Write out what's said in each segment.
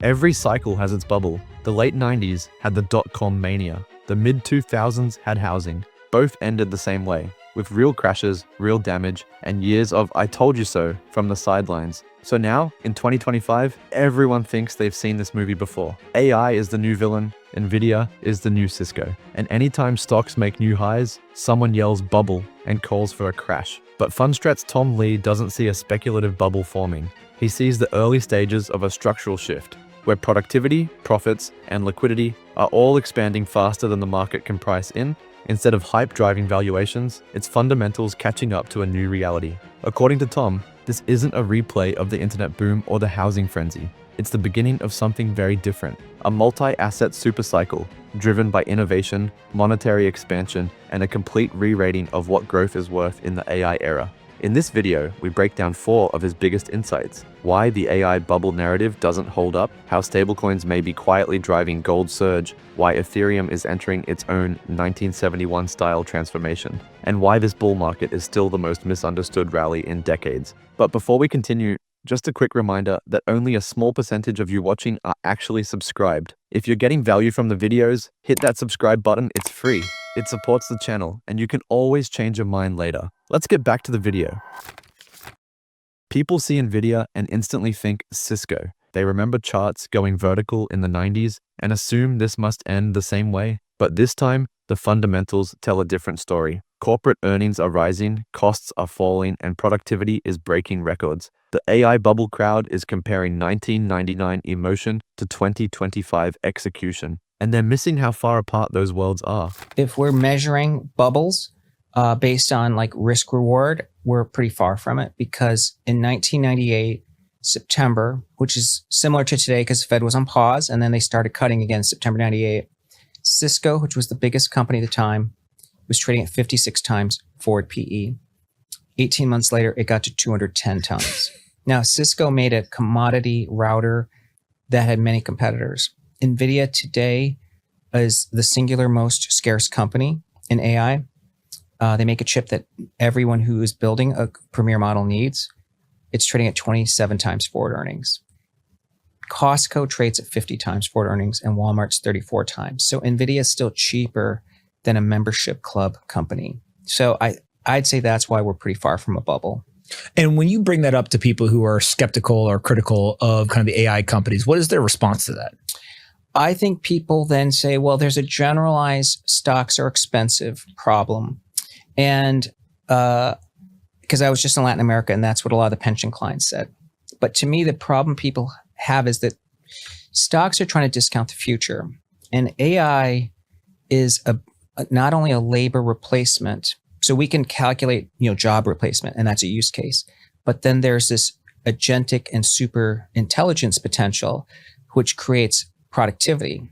Every cycle has its bubble. The late 90s had the dot-com mania. The mid-2000s had housing. Both ended the same way, with real crashes, real damage, and years of "I told you so" from the sidelines. So now, in 2025, everyone thinks they've seen this movie before. AI is the new villain, Nvidia is the new Cisco. And anytime stocks make new highs, someone yells bubble and calls for a crash. But Fundstrat's Tom Lee doesn't see a speculative bubble forming. He sees the early stages of a structural shift, where productivity, profits, and liquidity are all expanding faster than the market can price in. Instead of hype driving valuations, it's fundamentals catching up to a new reality. According to Tom, this isn't a replay of the internet boom or the housing frenzy. It's the beginning of something very different, a multi-asset supercycle driven by innovation, monetary expansion, and a complete re-rating of what growth is worth in the AI era. In this video, we break down 4 of his biggest insights: why the AI bubble narrative doesn't hold up, how stablecoins may be quietly driving gold surge, why Ethereum is entering its own 1971-style transformation, and why this bull market is still the most misunderstood rally in decades. But before we continue, just a quick reminder that only a small percentage of you watching are actually subscribed. If you're getting value from the videos, hit that subscribe button, it's free. It supports the channel, and you can always change your mind later. Let's get back to the video. People see Nvidia and instantly think Cisco. They remember charts going vertical in the 90s and assume this must end the same way. But this time, the fundamentals tell a different story. Corporate earnings are rising, costs are falling, and productivity is breaking records. The AI bubble crowd is comparing 1999 emotion to 2025 execution. And they're missing how far apart those worlds are. If we're measuring bubbles based on like risk reward, we're pretty far from it, because in 1998, September, which is similar to today because the Fed was on pause and then they started cutting again September 98, Cisco, which was the biggest company at the time, was trading at 56 times forward PE. 18 months later, it got to 210 times. Now, Cisco made a commodity router that had many competitors. Nvidia today is the singular most scarce company in AI. They make a chip that everyone who is building a premier model needs. It's trading at 27 times forward earnings. Costco trades at 50 times forward earnings, and Walmart's 34 times. So Nvidia is still cheaper than a membership club company. So I'd say that's why we're pretty far from a bubble. And when you bring that up to people who are skeptical or critical of kind of the AI companies, what is their response to that? I think people then say, well, there's a generalized stocks are expensive problem. And because I was just in Latin America, and that's what a lot of the pension clients said. But to me, the problem people have is that stocks are trying to discount the future. And AI is not only a labor replacement, so we can calculate, job replacement, and that's a use case. But then there's this agentic and super intelligence potential, which creates productivity.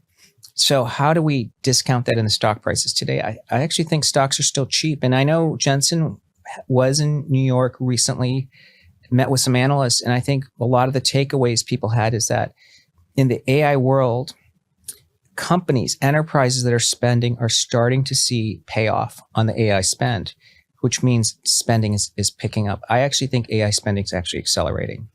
So how do we discount that in the stock prices today? I actually think stocks are still cheap. And I know Jensen was in New York recently, met with some analysts, and I think a lot of the takeaways people had is that in the AI world, companies, enterprises that are spending are starting to see payoff on the AI spend, which means spending is picking up. I actually think AI spending is actually accelerating.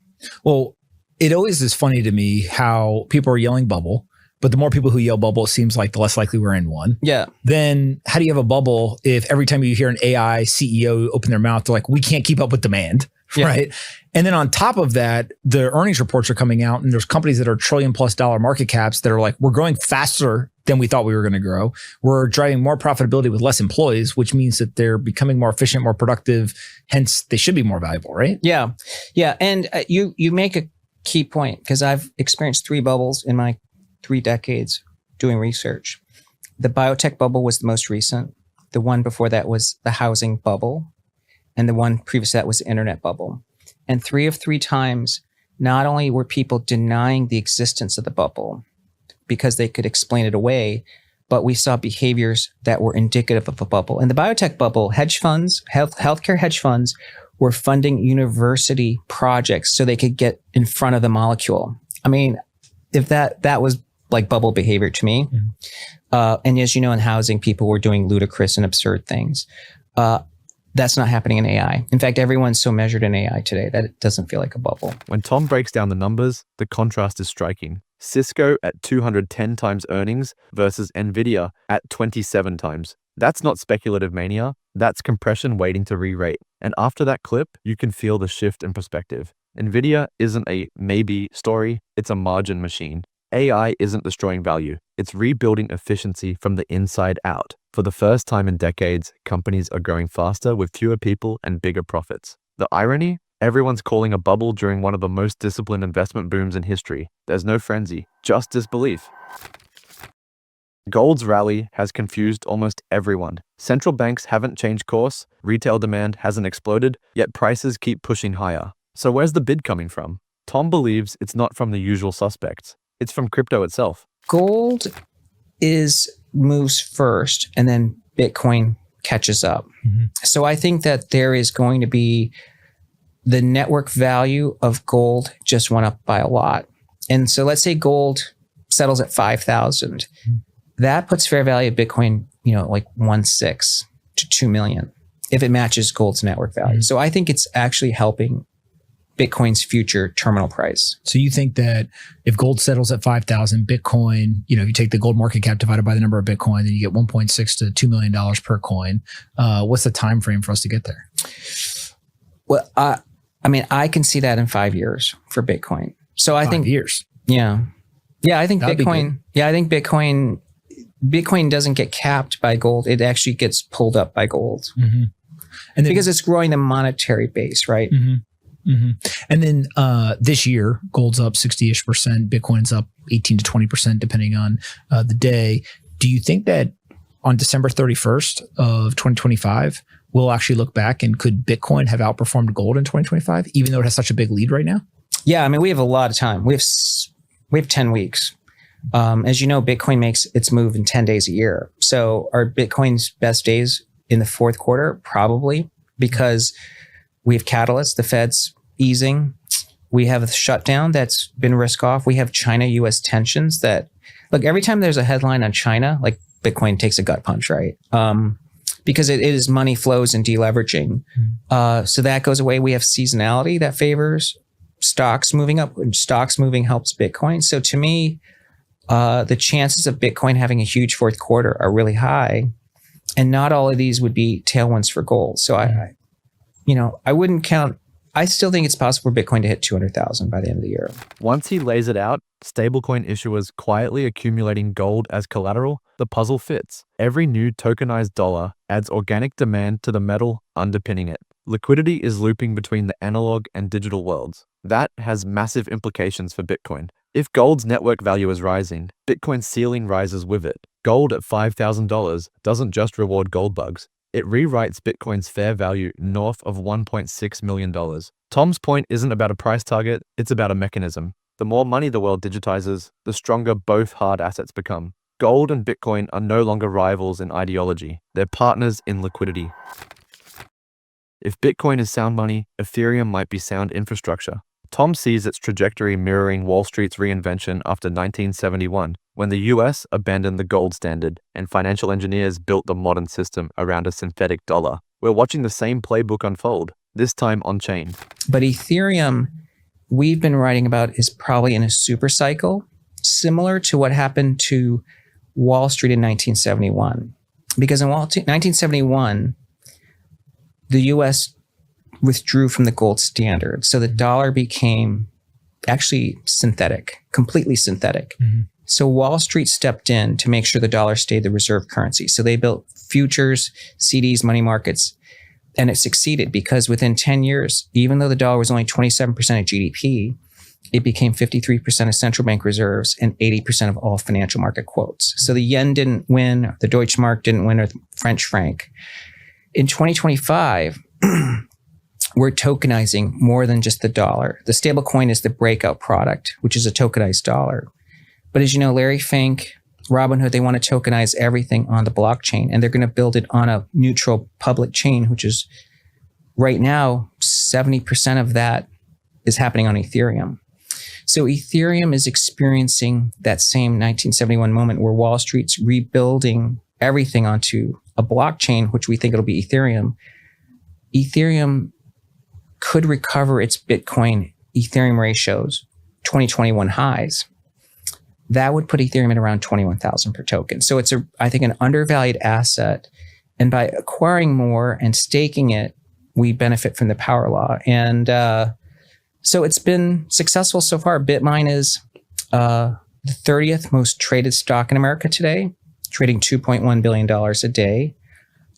Well, it always is funny to me how people are yelling bubble, but the more people who yell bubble, it seems like the less likely we're in one. Yeah. Then how do you have a bubble if every time you hear an AI CEO open their mouth, they're like, we can't keep up with demand, right? And then on top of that, the earnings reports are coming out, and there's companies that are $1 trillion+ market caps that are like, we're growing faster than we thought we were going to grow. We're driving more profitability with less employees, which means that they're becoming more efficient, more productive. Hence, they should be more valuable, right? Yeah. Yeah. And you make a key point, because I've experienced 3 bubbles in my 3 decades doing research. The biotech bubble was the most recent. The one before that was the housing bubble. And the one previous to that was the internet bubble. And 3 of 3 times, not only were people denying the existence of the bubble because they could explain it away, but we saw behaviors that were indicative of a bubble. In the biotech bubble, hedge funds, healthcare hedge funds were funding university projects so they could get in front of the molecule. I mean, if that was like bubble behavior to me. Mm-hmm. And as you know, in housing, people were doing ludicrous and absurd things. That's not happening in AI. In fact, everyone's so measured in AI today that it doesn't feel like a bubble. When Tom breaks down the numbers, the contrast is striking. Cisco at 210 times earnings versus Nvidia at 27 times. That's not speculative mania, that's compression waiting to re-rate. And after that clip, you can feel the shift in perspective. Nvidia isn't a maybe story, it's a margin machine. AI isn't destroying value, it's rebuilding efficiency from the inside out. For the first time in decades, companies are growing faster with fewer people and bigger profits. The irony? Everyone's calling a bubble during one of the most disciplined investment booms in history. There's no frenzy, just disbelief. Gold's rally has confused almost everyone. Central banks haven't changed course, retail demand hasn't exploded, yet prices keep pushing higher. So where's the bid coming from? Tom believes it's not from the usual suspects. It's from crypto itself. Gold moves first, and then Bitcoin catches up. So I think that there is going to be the network value of gold just went up by a lot. And so let's say gold settles at 5,000. That puts fair value of Bitcoin, like 1.6 to 2 million if it matches gold's network value. So I think it's actually helping Bitcoin's future terminal price. So you think that if gold settles at 5,000, Bitcoin, if you take the gold market cap divided by the number of Bitcoin, then you get 1.6 to $2 million per coin. What's the time frame for us to get there? Well, I can see that in 5 years for Bitcoin. So I think 5 years. Yeah. I think That'd Bitcoin. Yeah, I think Bitcoin doesn't get capped by gold. It actually gets pulled up by gold. And then, because it's growing the monetary base, right? And then this year, gold's up 60-ish%, Bitcoin's up 18 to 20%, depending on the day. Do you think that on December 31st of 2025, we'll actually look back and could Bitcoin have outperformed gold in 2025, even though it has such a big lead right now? Yeah, we have a lot of time. We have 10 weeks. As you know, Bitcoin makes its move in 10 days a year. So are Bitcoin's best days in the fourth quarter? Probably, because we have catalysts, the Fed's easing. We have a shutdown that's been risk off. We have China-US tensions that, look, every time there's a headline on China, like Bitcoin takes a gut punch, right? Because it is money flows and deleveraging. So that goes away. We have seasonality that favors stocks moving up, and stocks moving helps Bitcoin. So to me, the chances of Bitcoin having a huge fourth quarter are really high, and not all of these would be tailwinds for gold. So I wouldn't count. I still think it's possible for Bitcoin to hit 200,000 by the end of the year. Once he lays it out, stablecoin issuers quietly accumulating gold as collateral, the puzzle fits. Every new tokenized dollar adds organic demand to the metal underpinning it. Liquidity is looping between the analog and digital worlds. That has massive implications for Bitcoin. If gold's network value is rising, Bitcoin's ceiling rises with it. Gold at $5,000 doesn't just reward gold bugs. It rewrites Bitcoin's fair value north of $1.6 million. Tom's point isn't about a price target, it's about a mechanism. The more money the world digitizes, the stronger both hard assets become. Gold and Bitcoin are no longer rivals in ideology, they're partners in liquidity. If Bitcoin is sound money, Ethereum might be sound infrastructure. Tom sees its trajectory mirroring Wall Street's reinvention after 1971, when the US abandoned the gold standard and financial engineers built the modern system around a synthetic dollar. We're watching the same playbook unfold, this time on-chain. But Ethereum, we've been writing about, is probably in a super cycle, similar to what happened to Wall Street in 1971. Because in 1971, the US withdrew from the gold standard. So the dollar became actually synthetic, completely synthetic. So Wall Street stepped in to make sure the dollar stayed the reserve currency. So they built futures, CDs, money markets, and it succeeded because within 10 years, even though the dollar was only 27% of GDP, it became 53% of central bank reserves and 80% of all financial market quotes. So the yen didn't win, the Deutschmark didn't win, or the French franc. In 2025, we're tokenizing more than just the dollar. The stablecoin is the breakout product, which is a tokenized dollar. But as you know, Larry Fink, Robinhood, they want to tokenize everything on the blockchain, and they're going to build it on a neutral public chain, which is right now, 70% of that is happening on Ethereum. So Ethereum is experiencing that same 1971 moment where Wall Street's rebuilding everything onto a blockchain, which we think it'll be Ethereum. Ethereum could recover its Bitcoin Ethereum ratios 2021 highs, that would put Ethereum at around 21,000 per token. So it's I think an undervalued asset. And by acquiring more and staking it, we benefit from the power law. And so it's been successful so far. Bitmine is the 30th most traded stock in America today, trading $2.1 billion a day.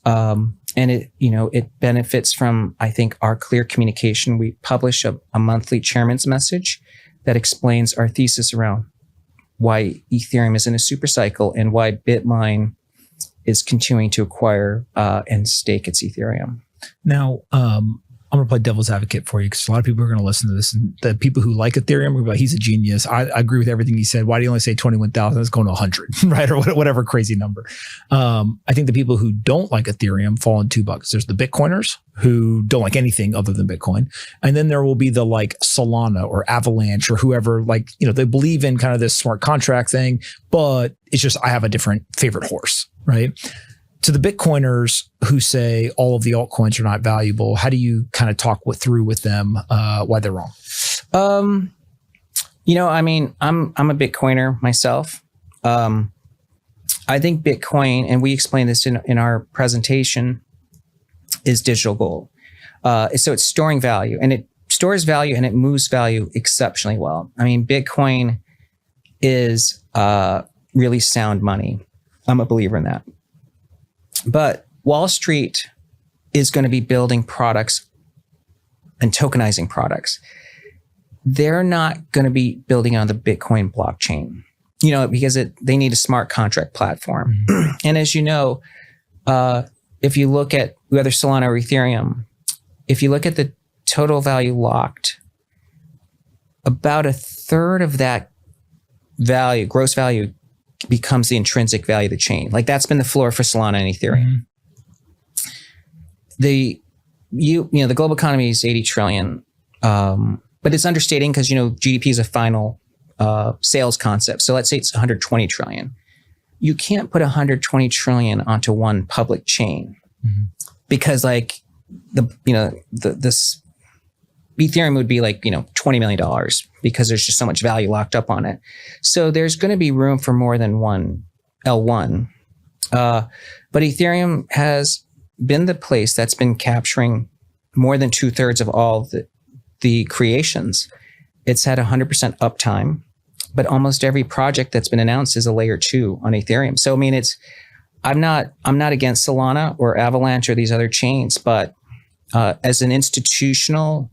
And it benefits from, I think, our clear communication. We publish a monthly chairman's message that explains our thesis around why Ethereum is in a super cycle and why Bitmine is continuing to acquire and stake its Ethereum. Now, I'm going to play devil's advocate for you because a lot of people are going to listen to this. And the people who like Ethereum are going to be like, he's a genius. I agree with everything he said. Why do you only say 21,000? It's going to 100, right? Or whatever crazy number. I think the people who don't like Ethereum fall in two buckets. There's the Bitcoiners who don't like anything other than Bitcoin. And then there will be the like Solana or Avalanche or whoever, like, they believe in kind of this smart contract thing, but it's just, I have a different favorite horse, right? To the Bitcoiners who say all of the altcoins are not valuable, how do you kind of talk through with them why they're wrong? I'm a Bitcoiner myself. I think Bitcoin, and we explained this in our presentation, is digital gold. So it's storing value, and it stores value and it moves value exceptionally well. I mean, Bitcoin is really sound money. I'm a believer in that. But Wall Street is going to be building products and tokenizing products. They're not going to be building on the Bitcoin blockchain, because they need a smart contract platform. Mm-hmm. And as you know, if you look at whether Solana or Ethereum, if you look at the total value locked, about a third of that value, gross value, becomes the intrinsic value of the chain. Like that's been the floor for Solana and Ethereum. Mm-hmm. The global economy is 80 trillion, but it's understating because GDP is a final sales concept. So let's say it's 120 trillion. You can't put 120 trillion onto one public chain, mm-hmm. because like this Ethereum would be like, $20 million because there's just so much value locked up on it. So there's going to be room for more than one L1. But Ethereum has been the place that's been capturing more than 2/3 of all the creations. It's had 100% uptime, but almost every project that's been announced is a layer 2 on Ethereum. So, I mean, I'm not against Solana or Avalanche or these other chains, but as an institutional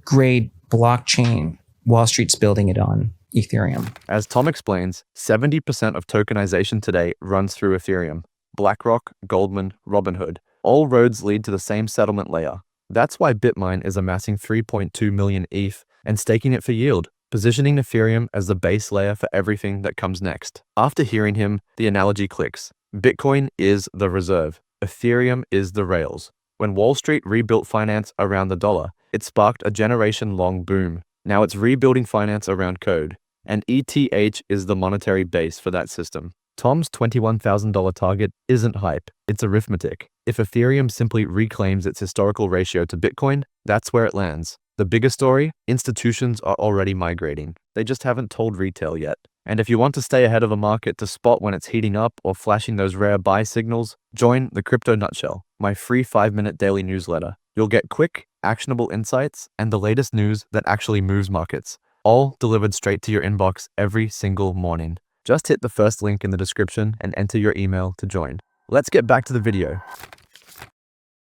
grade blockchain, Wall Street's building it on Ethereum. As Tom explains, 70% of tokenization today runs through Ethereum. BlackRock, Goldman, Robinhood, all roads lead to the same settlement layer. That's why Bitmine is amassing 3.2 million ETH and staking it for yield, positioning Ethereum as the base layer for everything that comes next. After hearing him, the analogy clicks. Bitcoin is the reserve. Ethereum is the rails. When Wall Street rebuilt finance around the dollar, it sparked a generation-long boom. Now it's rebuilding finance around code, and ETH is the monetary base for that system. Tom's $21,000 target isn't hype, it's arithmetic. If Ethereum simply reclaims its historical ratio to Bitcoin, that's where it lands. The bigger story, institutions are already migrating. They just haven't told retail yet. And if you want to stay ahead of the market to spot when it's heating up or flashing those rare buy signals, join the Crypto Nutshell, my free 5-minute daily newsletter. You'll get quick, actionable insights and the latest news that actually moves markets, all delivered straight to your inbox every single morning. Just hit the first link in the description and enter your email to join. Let's get back to the video.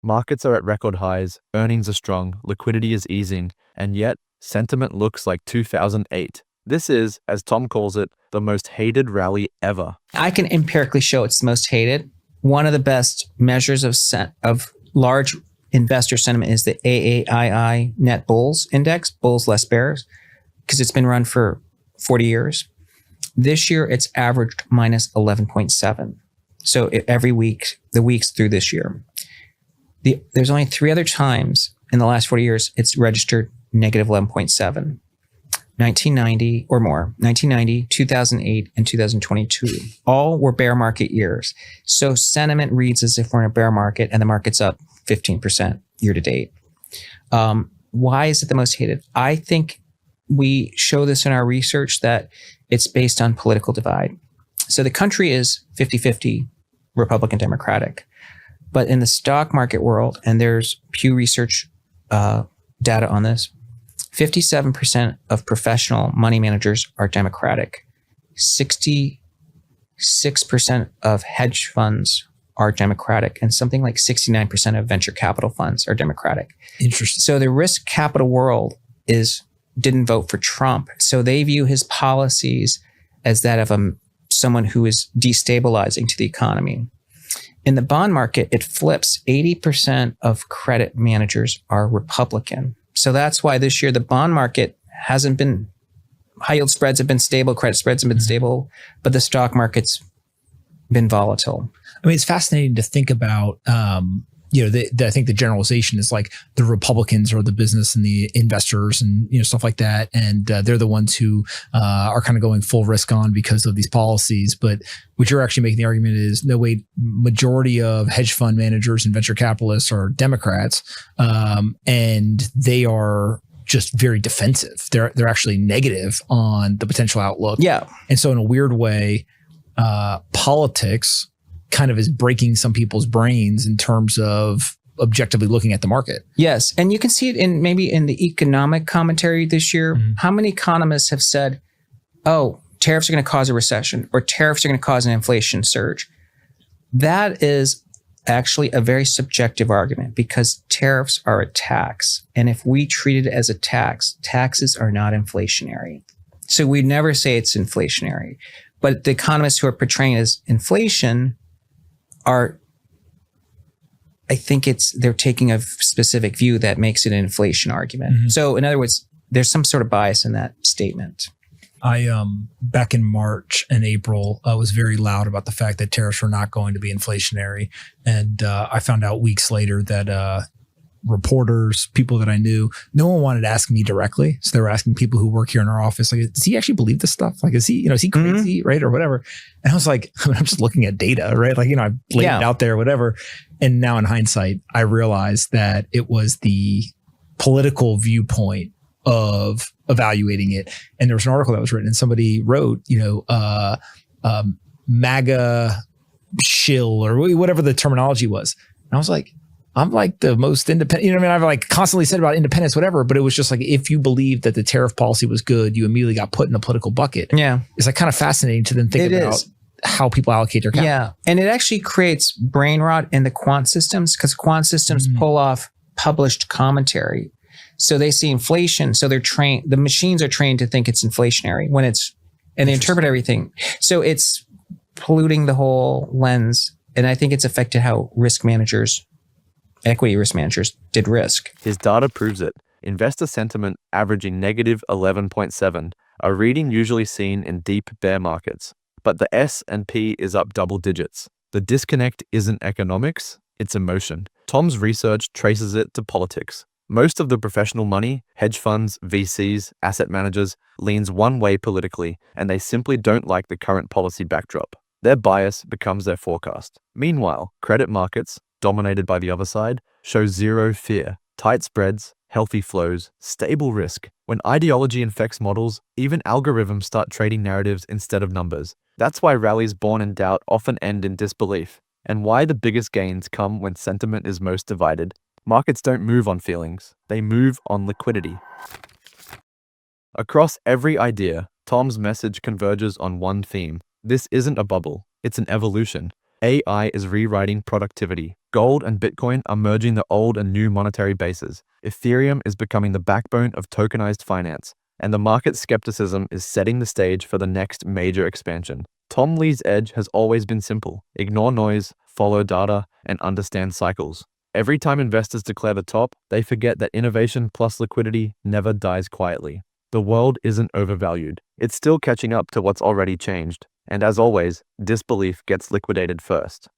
Markets are at record highs, earnings are strong, liquidity is easing, and yet sentiment looks like 2008. This is, as Tom calls it, the most hated rally ever. I can empirically show it's the most hated. One of the best measures of large investor sentiment is the AAII Net Bulls Index, bulls less bears, because it's been run for 40 years. This year, it's averaged minus 11.7. So every week, the weeks through this year. There's only 3 other times in the last 40 years it's registered negative 11.7. 1990 or more, 1990, 2008, and 2022. All were bear market years. So sentiment reads as if we're in a bear market and the market's up 15%. year to date. Why is it the most hated? I think we show this in our research that it's based on political divide. So the country is 50-50 Republican Democratic. But in the stock market world, and there's Pew Research data on this, 57% of professional money managers are Democratic. 66% of hedge funds are Democratic, and something like 69% of venture capital funds are Democratic. Interesting. So the risk capital world didn't vote for Trump. So they view his policies as that of someone who is destabilizing to the economy. In the bond market, it flips. 80% of credit managers are Republican. So that's why this year the bond market hasn't been, high yield spreads have been stable, credit spreads have been stable, but the stock market's been volatile. I mean, it's fascinating to think about, I think the generalization is like the Republicans are the business and the investors and, stuff like that. And they're the ones who are kind of going full risk on because of these policies. But what you're actually making the argument is, no, wait, majority of hedge fund managers and venture capitalists are Democrats, and they are just very defensive. They're actually negative on the potential outlook. Yeah. And so in a weird way, politics kind of is breaking some people's brains in terms of objectively looking at the market. Yes. And you can see it maybe in the economic commentary this year. Mm-hmm. How many economists have said, oh, tariffs are going to cause a recession, or tariffs are going to cause an inflation surge? That is actually a very subjective argument, because tariffs are a tax. And if we treat it as a tax, taxes are not inflationary. So we never say it's inflationary. But the economists who are portraying it as inflation I think they're taking a specific view that makes it an inflation argument. Mm-hmm. So in other words, there's some sort of bias in that statement. I, back in March and April, was very loud about the fact that tariffs were not going to be inflationary. And I found out weeks later that reporters, people that I knew, no one wanted to ask me directly. So they were asking people who work here in our office, like, does he actually believe this stuff? Like, is he crazy, mm-hmm. right? Or whatever. And I was like, I'm just looking at data, right? Like, I laid it out there, whatever. And now in hindsight, I realized that it was the political viewpoint of evaluating it. And there was an article that was written, and somebody wrote, MAGA shill, or whatever the terminology was. And I was like, I'm like the most independent, I've like constantly said about independence, whatever, but it was just like, if you believe that the tariff policy was good, you immediately got put in a political bucket. Yeah. It's like kind of fascinating to then think about how people allocate their capital. Yeah. And it actually creates brain rot in the quant systems, because quant systems pull off published commentary. So they see inflation. So the machines are trained to think it's inflationary and they interpret everything. So it's polluting the whole lens. And I think it's affected how equity risk managers did risk. His data proves it. Investor sentiment averaging negative 11.7, a reading usually seen in deep bear markets. But the S&P is up double digits. The disconnect isn't economics, it's emotion. Tom's research traces it to politics. Most of the professional money, hedge funds, VCs, asset managers, leans one way politically, and they simply don't like the current policy backdrop. Their bias becomes their forecast. Meanwhile, credit markets, dominated by the other side, show zero fear, tight spreads, healthy flows, stable risk. When ideology infects models, even algorithms start trading narratives instead of numbers. That's why rallies born in doubt often end in disbelief, and why the biggest gains come when sentiment is most divided. Markets don't move on feelings, they move on liquidity. Across every idea, Tom's message converges on one theme. This isn't a bubble, it's an evolution. AI is rewriting productivity. Gold and Bitcoin are merging the old and new monetary bases. Ethereum is becoming the backbone of tokenized finance, and the market skepticism is setting the stage for the next major expansion. Tom Lee's edge has always been simple: ignore noise, follow data, and understand cycles. Every time investors declare the top, they forget that innovation plus liquidity never dies quietly. The world isn't overvalued. It's still catching up to what's already changed. And as always, disbelief gets liquidated first.